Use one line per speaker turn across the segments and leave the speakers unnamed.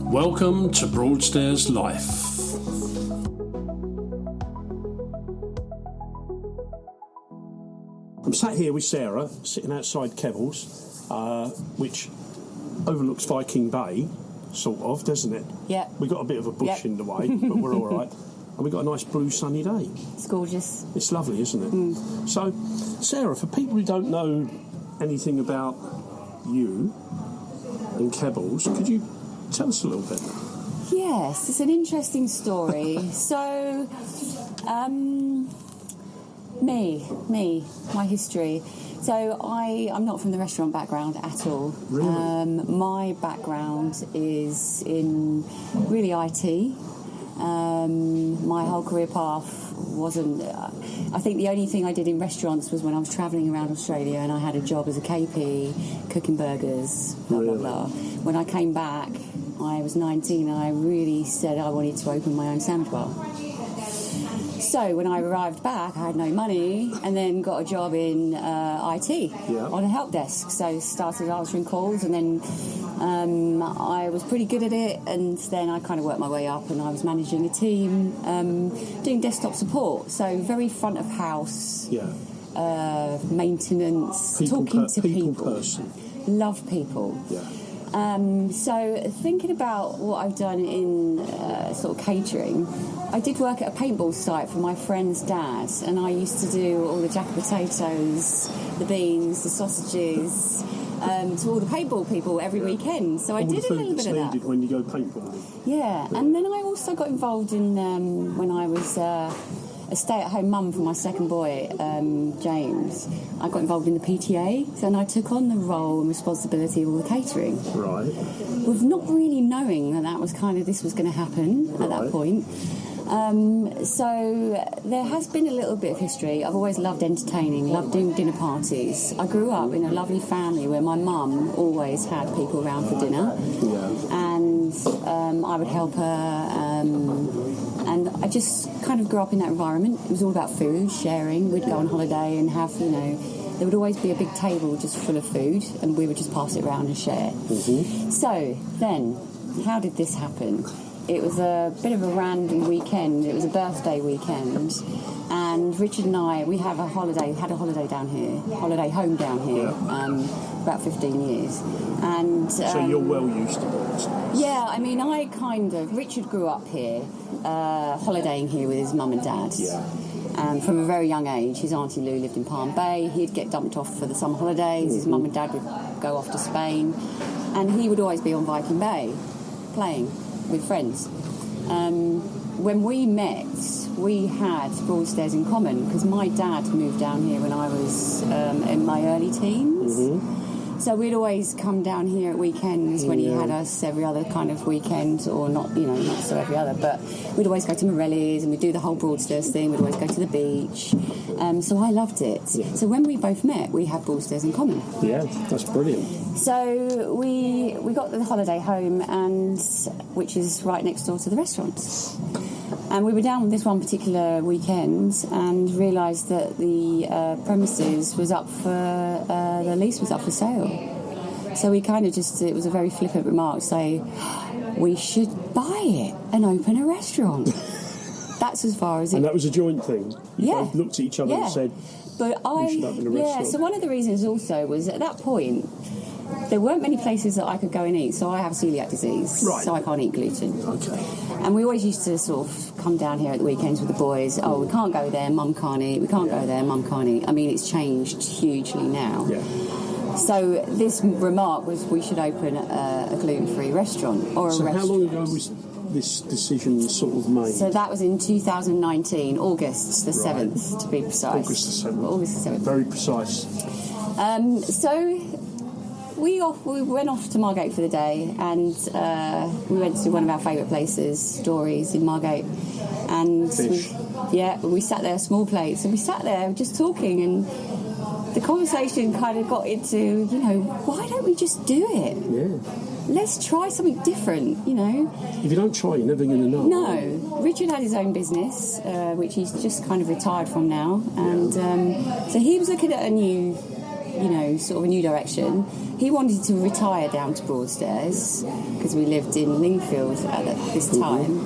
Welcome to Broadstairs Life. I'm sat here with Sarah, sitting outside Kebbles, which overlooks Viking Bay, sort of, doesn't it?
Yeah.
We've got a bit of a bush in the way, but we're all right. And we've got a nice blue sunny day.
It's gorgeous.
It's lovely, isn't it? So, Sarah, for people who don't know anything about you and Kebbels, could you tell us a little bit?
Yes, it's an interesting story. So, my history. So I'm not from the restaurant background at all.
Really?
My background is in really IT. My whole career path wasn't... I think the only thing I did in restaurants was when I was travelling around Australia and I had a job as a KP, cooking burgers, blah, blah, blah. When I came back, I was 19 and I really said I wanted to open my own sandwich bar. So when I arrived back, I had no money and then got a job in IT on a help desk. So started answering calls and then I was pretty good at it, and then I kind of worked my way up and I was managing a team doing desktop support. So very front of house, maintenance, talking to people.
Person.
Love people.
Yeah.
So thinking about what I've done in sort of catering, I did work at a paintball site for my friend's dad, and I used to do all the jacket potatoes, the beans, the sausages, to all the paintball people every weekend. So I did a little bit of that.
When you go paintballing.
Yeah, and then I also got involved in when I was a stay-at-home mum for my second boy, James. I got involved in the PTA, and I took on the role and responsibility of all the catering.
Right.
With not really knowing that was this was going to happen at that point. So there has been a little bit of history. I've always loved entertaining, loved doing dinner parties. I grew up in a lovely family where my mum always had people around for dinner, and I would help her. And I just kind of grew up in that environment. It was all about food, sharing. We'd go on holiday and have, there would always be a big table just full of food, and we would just pass it around and share. Mm-hmm. So then, how did this happen? It was a bit of a random weekend. It was a birthday weekend, and Richard and I, we had a holiday down here, holiday home down here, about 15 years. And
so you're well used to it.
Yeah, I mean, Richard grew up here, holidaying here with his mum and dad. Yeah. From a very young age. His Auntie Lou lived in Palm Bay. He'd get dumped off for the summer holidays. His mum and dad would go off to Spain, and he would always be on Viking Bay playing with friends. When we met, we had Broadstairs in common because my dad moved down here when I was in my early teens. Mm-hmm. So we'd always come down here at weekends when he had us every other kind of weekend, or not, not so every other, but we'd always go to Morelli's and we'd do the whole Broadstairs thing. We'd always go to the beach. So I loved it. Yeah. So when we both met, we had Broadstairs in common.
Yeah, that's brilliant.
So we got the holiday home, which is right next door to the restaurant. And we were down this one particular weekend and realised that the premises was up for, the lease was up for sale. So we kind of it was a very flippant remark, say, we should buy it and open a restaurant. That's as far as it...
And that was a joint thing? You both looked at each other and said, we should open a restaurant.
So one of the reasons also was at that point, there weren't many places that I could go and eat, so I have celiac disease, so I can't eat gluten.
Okay.
And we always used to sort of come down here at the weekends with the boys. Oh, we can't go there, Mum can't eat. We can't go there, Mum can't eat. I mean, it's changed hugely now. Yeah. So this remark was we should open a gluten-free restaurant or a restaurant.
So how long ago was this decision sort of made?
So that was in 2019, August the 7th, to be precise.
August the 7th.
August the 7th.
Very precise.
So we went off to Margate for the day, and we went to one of our favourite places, Stories in Margate, and we sat there, small plates, and we sat there just talking, and the conversation kind of got into, why don't we just do it? Yeah. Let's try something different,
If you don't try, you're never going to know.
No. Richard had his own business, which he's just kind of retired from now, and so he was looking at a new, sort of a new direction. he wanted to retire down to Broadstairs because we lived in Lingfield at this time,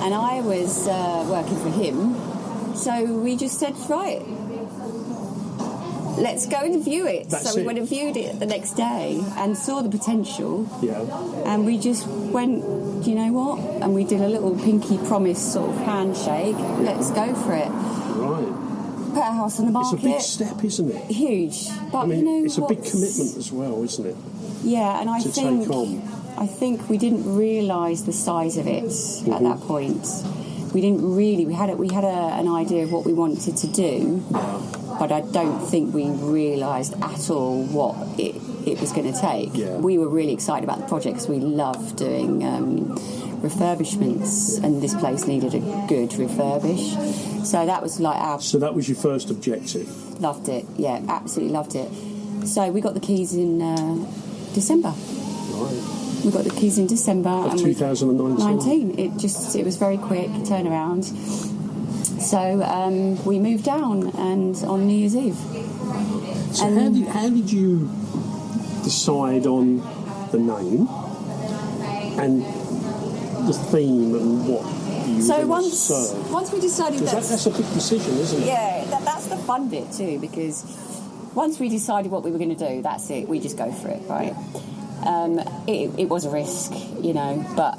and I was working for him. So we just said, right, let's go and view it. We went and viewed it the next day and saw the potential.
Yeah.
And we just went, do you know what? And we did a little pinky promise sort of handshake. Let's go for it.
Right.
Put our house on the market.
It's a big step, isn't it?
Huge. But
I mean,
you know,
it's a big commitment as well, isn't it?
Yeah, and I think we didn't realise the size of it at that point. We didn't really. We had an idea of what we wanted to do, but I don't think we realised at all what it was going to take.
Yeah.
We were really excited about the project because we love doing refurbishments, and this place needed a good refurbish. So that was like our.
So that was your first objective.
Loved it. Yeah, absolutely loved it. So we got the keys in December.
Right.
We got the keys in December
of 2019.
It was very quick turnaround. So we moved down, and on New Year's Eve.
So how did you decide on the name and the theme and what you were going to serve?
Once we decided
that's a big decision, isn't it?
Yeah, that's the fun bit too, because once we decided what we were going to do, that's it. We just go for it, right? It was a risk, you know, but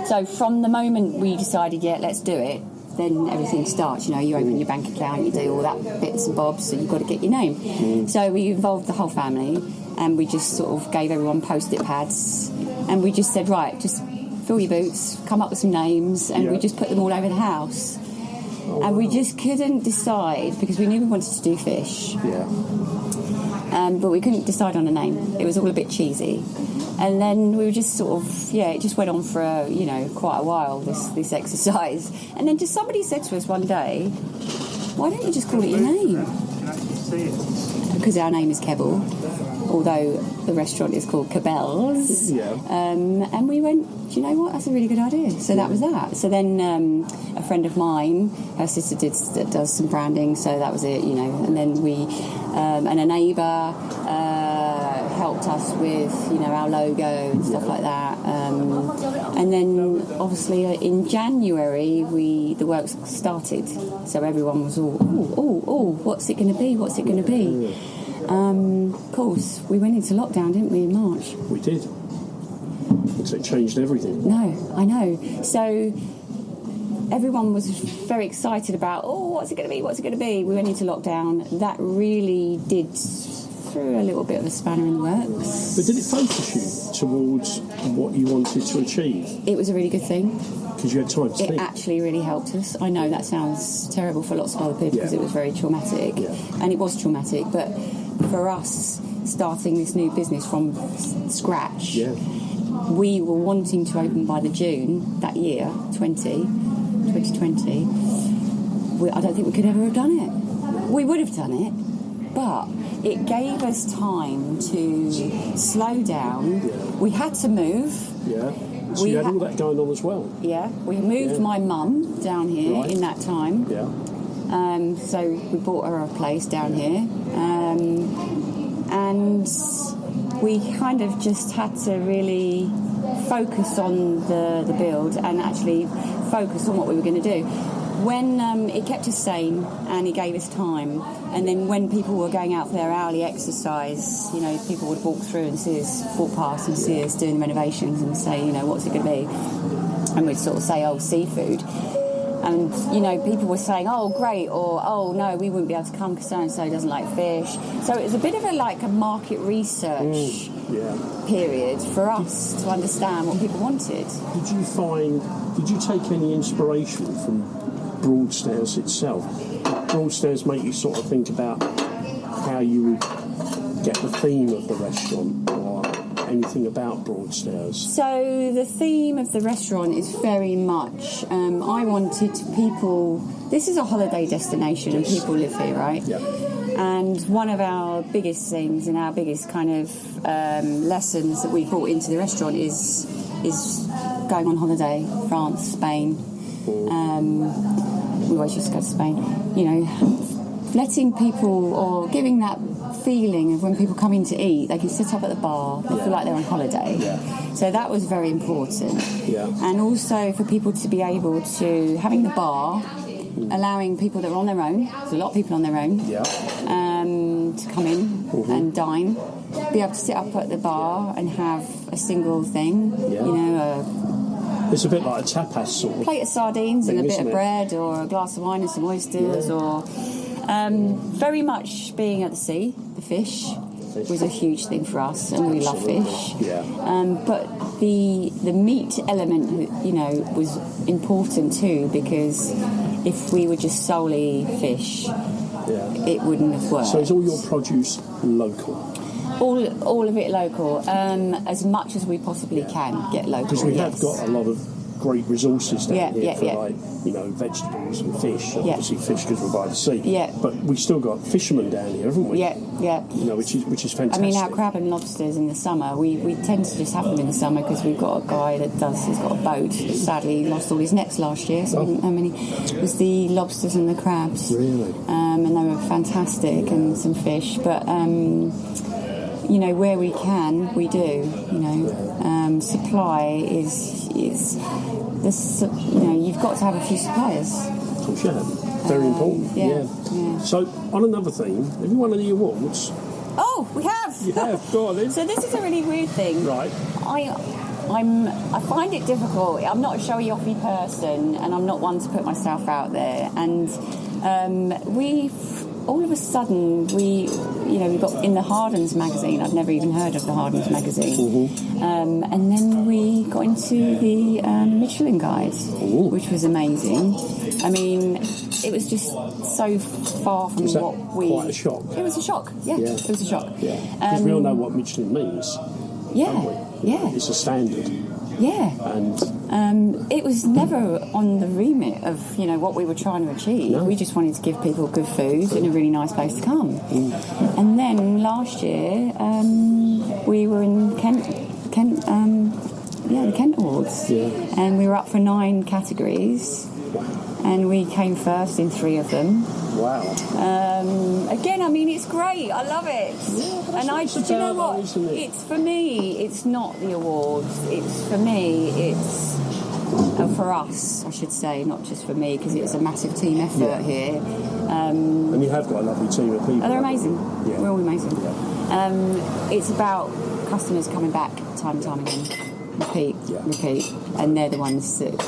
so from the moment we decided, let's do it, then everything starts. You know, you open your bank account, you do all that bits and bobs, so you've got to get your name. So we involved the whole family, and we just sort of gave everyone post-it pads, and we just said, right, just fill your boots, come up with some names, and we just put them all over the house. And we just couldn't decide because we knew we wanted to do fish.
Yeah.
But we couldn't decide on a name. It was all a bit cheesy. And then we were just sort of, it just went on for, quite a while, this exercise. And then just somebody said to us one day, why don't you just call it your name? Because our name is Kebble, although the restaurant is called Kebbells.
Yeah.
And we went, do you know what? That's a really good idea. So that was that. So then a friend of mine, her sister does some branding, so that was it, And then we, and a neighbour helped us with, our logo and stuff like that. And then obviously in January the work started. So everyone was all, what's it going to be? What's it going to be? Of course, we went into lockdown, didn't we, in March?
We did. So it changed everything.
No, I know. So everyone was very excited about, what's it going to be? What's it going to be? We went into lockdown. That really did throw a little bit of a spanner in the works.
But did it focus you towards what you wanted to achieve?
It was a really good thing.
Because you had time to think.
It actually really helped us. I know that sounds terrible for lots of other people because it was very traumatic. Yeah. And it was traumatic, but for us, starting this new business from scratch, we were wanting to open by the June that year, 2020. I don't think we could ever have done it. We would have done it, but it gave us time to slow down. Yeah. We had to move.
Yeah. So you had all that going on as well.
Yeah. We moved my mum down here in that time.
Yeah.
So we bought her a place down here. And we kind of just had to really focus on the build and actually focus on what we were going to do. When it kept us sane and it gave us time, and then when people were going out for their hourly exercise, people would walk through and walk past and see us doing the renovations and say, what's it going to be? And we'd sort of say, seafood. And, people were saying, great, or, no, we wouldn't be able to come because so-and-so doesn't like fish. So it was a bit of a market research period for us to understand what people wanted.
Did you take any inspiration from Broadstairs itself? Did Broadstairs make you sort of think about how you would get the theme of the restaurant or anything about Broadstairs?
So the theme of the restaurant is very much, I wanted people, this is a holiday destination and people live here, right?
Yeah.
And one of our biggest things and our biggest kind of lessons that we brought into the restaurant is going on holiday, France, Spain. We always used to go to Spain. Letting people or giving that feeling of when people come in to eat, they can sit up at the bar, they feel like they're on holiday.
Yeah.
So that was very important.
Yeah.
And also for people to be able to, having the bar, allowing people that are on their own, there's a lot of people on their own, to come in and dine, be able to sit up at the bar and have a single thing,
it's a bit like a tapas sort of
plate of sardines
thing,
and a bit of
isn't it?
bread or a glass of wine and some oysters, or very much being at the sea. The fish was a huge thing for us, and we love fish.
Yeah.
But the meat element, was important too, because if we were just solely fish, it wouldn't have worked.
So is all your produce local?
All of it local, as much as we possibly can get local.
Because we have got a lot of great resources down here for
yeah.
vegetables and fish.
Yeah.
Obviously fish because we're by the sea.
Yeah.
But we've still got fishermen down here, haven't we?
Yeah.
Which is fantastic.
I mean, our crab and lobsters in the summer, we tend to just have them in the summer because we've got a guy he's got a boat. Sadly, he lost all his nets last year, so I don't know how many. It was the lobsters and the crabs.
Really?
And they were fantastic, and some fish. But, where we can, we do. Supply is this. You've got to have a few suppliers.
Of course you have. Very important.
Yeah.
So, on another thing, have you won any awards?
Oh, we have.
You have. Go on then.
So this is a really weird thing.
Right.
I find it difficult. I'm not a showy-offy person, and I'm not one to put myself out there. And all of a sudden, we got in the Hardens magazine. I'd never even heard of the Hardens magazine. And then we got into the Michelin Guide, which was amazing. I mean, it was just so far from
was that
what we...
quite a shock?
It was a shock, yeah. It was a shock.
Yeah, because we all know what Michelin means.
Yeah.
It's a standard.
Yeah.
And
it was never on the remit of, what we were trying to achieve.
No.
We just wanted to give people good food and a really nice place to come. And then last year, we were in the Kent Awards.
Yeah.
And we were up for 9 categories. And we came first in 3 of them.
wow.
Again, I mean, it's great. I love it.
Yeah,
And do you know what? It's for me. It's not the awards. It's for me. It's for us, I should say, not just for me, because it's a massive team effort here.
And you have got a lovely team of people.
They're amazing.
Yeah.
We're all amazing.
Yeah.
It's about customers coming back time and time again. Repeat, and they're the ones that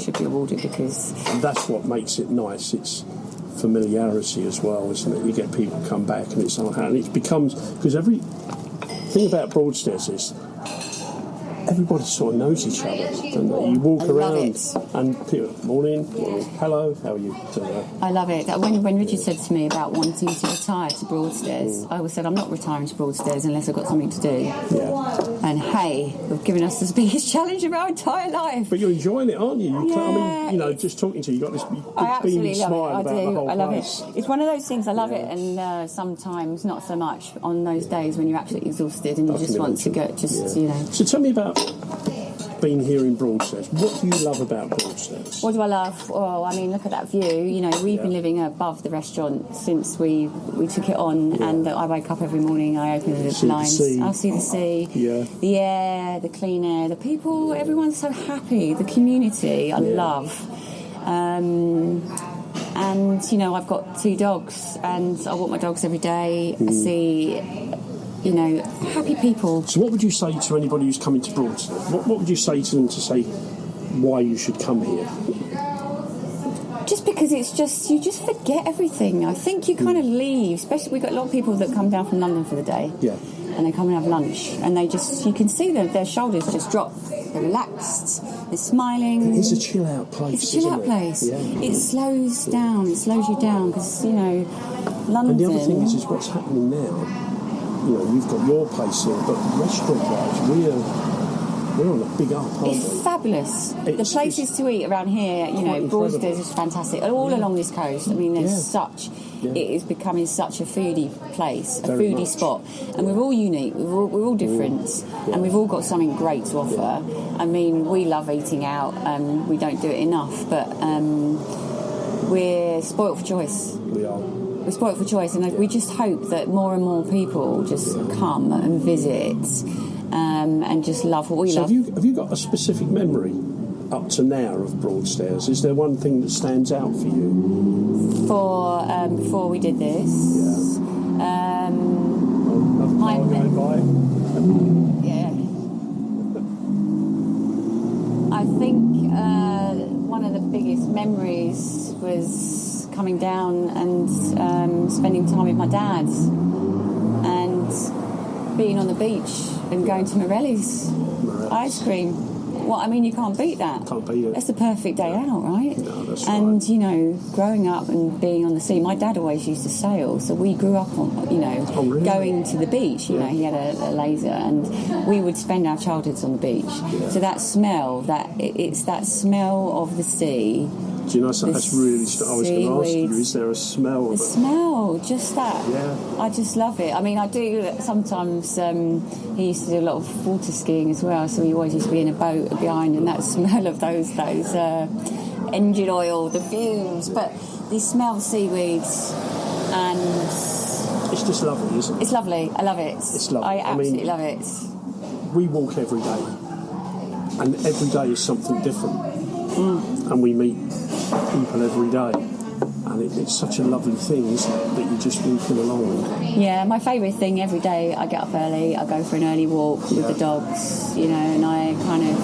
should be awarded, because
And that's what makes it nice. It's familiarity as well, isn't it? You get people come back, and it becomes, because every thing about Broadstairs is everybody sort of knows each other, don't they? You walk around and people, morning, hello, how are you?
I love it. When Richard said to me about wanting to retire to Broadstairs, I always said, I'm not retiring to Broadstairs unless I've got something to do.
Yeah.
And hey, we've given us the biggest challenge of our entire life.
But you're enjoying it, aren't you?
Yeah,
I mean, just talking to you, you've got this big beaming
love
smile
it.
about the whole
I love
place.
it. It's one of those things. I love it, and sometimes not so much on those days when you're absolutely exhausted and you just want to go.
So tell me about being here in Broadstairs. What do you love about Broadstairs?
What do I love? Oh, I mean, look at that view. We've been living above the restaurant since we took it on, and I wake up every morning, I open the blinds, I'll see the sea, the air, the clean air, the people, everyone's so happy, the community, I love. And, I've got 2 dogs, and I walk my dogs every day. I see... happy people.
So what would you say to anybody who's coming to Broadstairs? What would you say to them to say why you should come here?
Just because you just forget everything. I think you kind of leave, especially we've got a lot of people that come down from London for the day.
Yeah.
And they come and have lunch, and you can see their shoulders just drop. They're relaxed, they're smiling.
It's a chill out place.
It's a chill out place.
Yeah.
It slows you down, because, London...
And the other thing is what's happening now. You've got your place here, but restaurant-wise, we're on a big up, aren't we?
It's fabulous. The places to eat around here, Broadstairs is fantastic. All along this coast, I mean, there's it is becoming such a foodie place, a foodie spot. And we're all unique, we're all different, and we've all got something great to offer. I mean, we love eating out, we don't do it enough, but we're spoilt for choice.
We are.
we're spoilt for choice, and we just hope that more and more people just come and visit and just love what we love.
Have you got a specific memory up to now of Broadstairs? Is there one thing that stands out for you?
Before we did this, I think one of the biggest memories was coming down and spending time with my dad and being on the beach and going to Morelli's ice cream. Well, I mean, you can't beat that.
Can't beat it.
That's the perfect day out, right?
No, that's
and,
right.
you know, growing up and being on the sea, my dad always used to sail, so we grew up on, you know,
really?
going to the beach. You know, he had a laser, and we would spend our childhoods on the beach. Yeah. So that smell, it's that smell of the sea.
Do you know something that's really... I was going to ask you, is there a smell?
The smell, just that.
Yeah.
I just love it. I mean, I do sometimes... he used to do a lot of water skiing as well, so he always used to be in a boat behind, and that smell of those engine oil, the fumes, but the smell of seaweeds, and...
It's just lovely, isn't it?
It's lovely. I love it.
It's lovely.
I absolutely love it.
We walk every day, and every day is something different. And we meet people every day, and it's such a lovely thing, isn't it, that you're just walking along.
Yeah, my favourite thing every day, I get up early, I go for an early walk with the dogs, you know, and I kind of,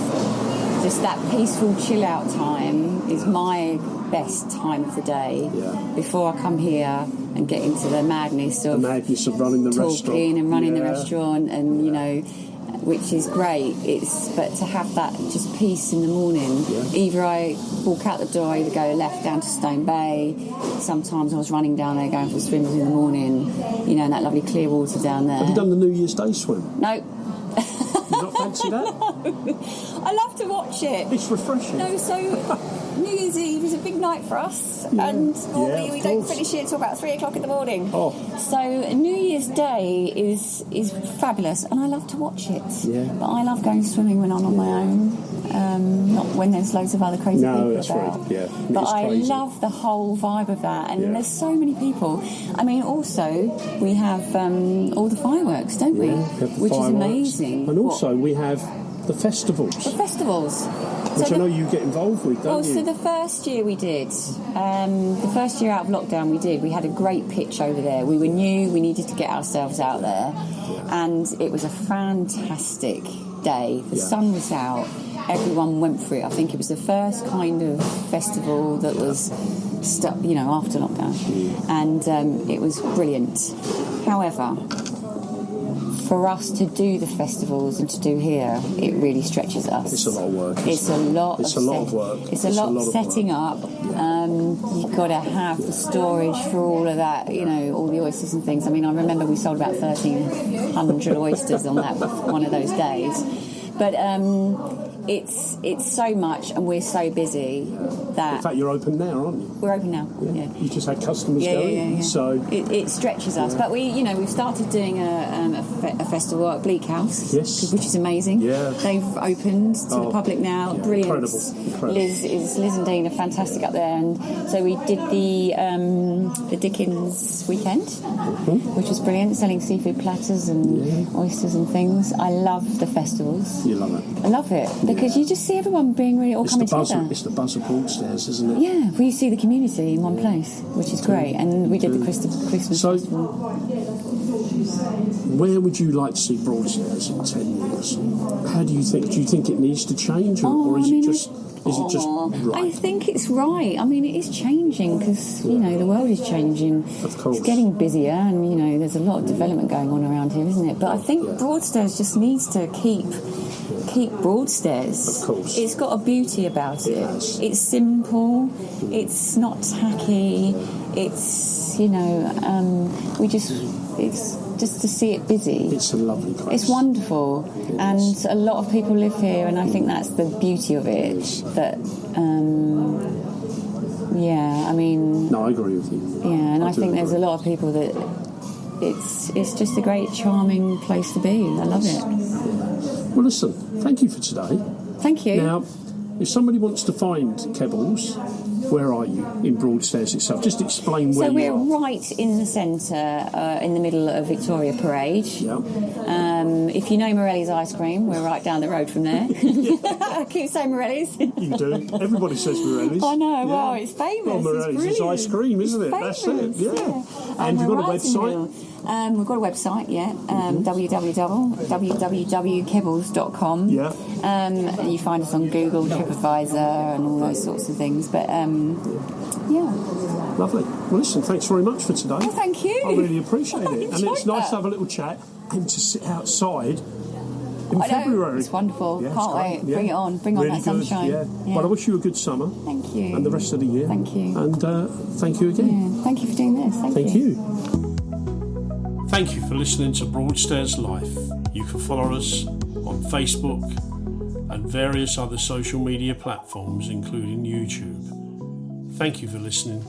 just that peaceful chill out time is my best time of the day before I come here and get into the madness of
running the restaurant.
Talking and running the restaurant, and, you know, which is great. But to have that just peace in the morning. Either I walk out the door, I either go left down to Stone Bay. Sometimes I was running down there going for swims in the morning, you know, in that lovely clear water down there.
Have you done the New Year's Day swim?
No.
You not fancy that?
No. I love to watch it.
It's refreshing.
No, so New Year's Eve is a big night for us, and normally we don't finish here until about 3 o'clock in the morning. So New Year's Day is fabulous, and I love to watch it. But I love going swimming when I'm on my own, not when there's loads of other crazy people
that's
about.
Right.
But I love the whole vibe of that, and there's so many people. I mean, also we have all the fireworks, don't we? Which is amazing.
And also we have the festivals.
The festivals.
Which I know you get involved with, don't you?
So the first year we did, the first year out of lockdown we had a great pitch over there. We were new, we needed to get ourselves out there, and it was a fantastic day. The sun was out, everyone went for it. I think it was the first kind of festival that was stuck, you know, after lockdown, and it was brilliant. However, for us to do the festivals and to do here, it really stretches us.
It's a lot of work.
It's a lot of
work.
It's a lot of setting up. You've got to have the storage for all of that, you know, all the oysters and things. I mean, I remember we sold about 1,300 oysters on that one of those days. But it's so much, and we're so busy that...
In fact, you're open now, aren't you?
We're open now,
You just had customers going, so...
It stretches us. But we've started doing a festival at Bleak House, which is amazing. They've opened to the public now. Brilliant.
Incredible.
Liz and Dean are fantastic up there, and so we did the Dickens weekend, which was brilliant, selling seafood platters and oysters and things. I love the festivals.
You love it.
I love it, because you just see everyone being really all coming together.
It's the buzz of Broadstairs, isn't it?
Yeah, we see the community in one place, which is great. And we did the Christmas festival.
Where would you like to see Broadstairs in 10 years? How do you think? Do you think it needs to change, or is it just right?
I think it's right. I mean, it is changing because, you know, the world is changing.
Of course.
It's getting busier, and, you know, there's a lot of development going on around here, isn't it? But I think Broadstairs just needs to keep Broadstairs.
Of course.
It's got a beauty about it. It's simple. It's not tacky. It's, you know, it's just to see it busy.
It's a lovely place.
It's wonderful, and a lot of people live here, and I think that's the beauty of it. That, I mean.
No, I agree with you.
Yeah, and I think there's a lot of people that it's just a great, charming place to be. I love it.
Well, listen, thank you for today.
Thank you.
Now, if somebody wants to find Kebbells, where are you in Broadstairs itself? Just explain where
So
you are.
we're right in the centre, in the middle of Victoria Parade.
Yeah.
If you know Morelli's ice cream, we're right down the road from there. I keep saying Morelli's.
You do. Everybody says Morelli's.
I know.
Yeah.
Wow, it's famous.
Well, Morelli's is ice cream, isn't it?
It's
That's it.
famous,
Yeah. And you've
we're
got a
right in the
website?
middle. We've got a website, www.kebbells.com.
Yeah.
And you find us on Google, TripAdvisor, and all those sorts of things. But yeah.
Lovely. Well, listen, thanks very much for today.
Well, thank you.
I really appreciate it. And it's
enjoyed
nice
that.
to have a little chat and to sit outside in
I know,
February.
it's wonderful.
Yeah,
Can't
it's great.
wait. Bring it on. Bring
Really
on that
good.
sunshine.
Yeah.
Yeah.
Well, I wish you a good summer.
Thank you.
And the rest of the year.
Thank you.
And thank you again.
Yeah, thank you for doing this.
Thank you.
Thank you for listening to Broadstairs Life. You can follow us on Facebook and various other social media platforms, including YouTube. Thank you for listening.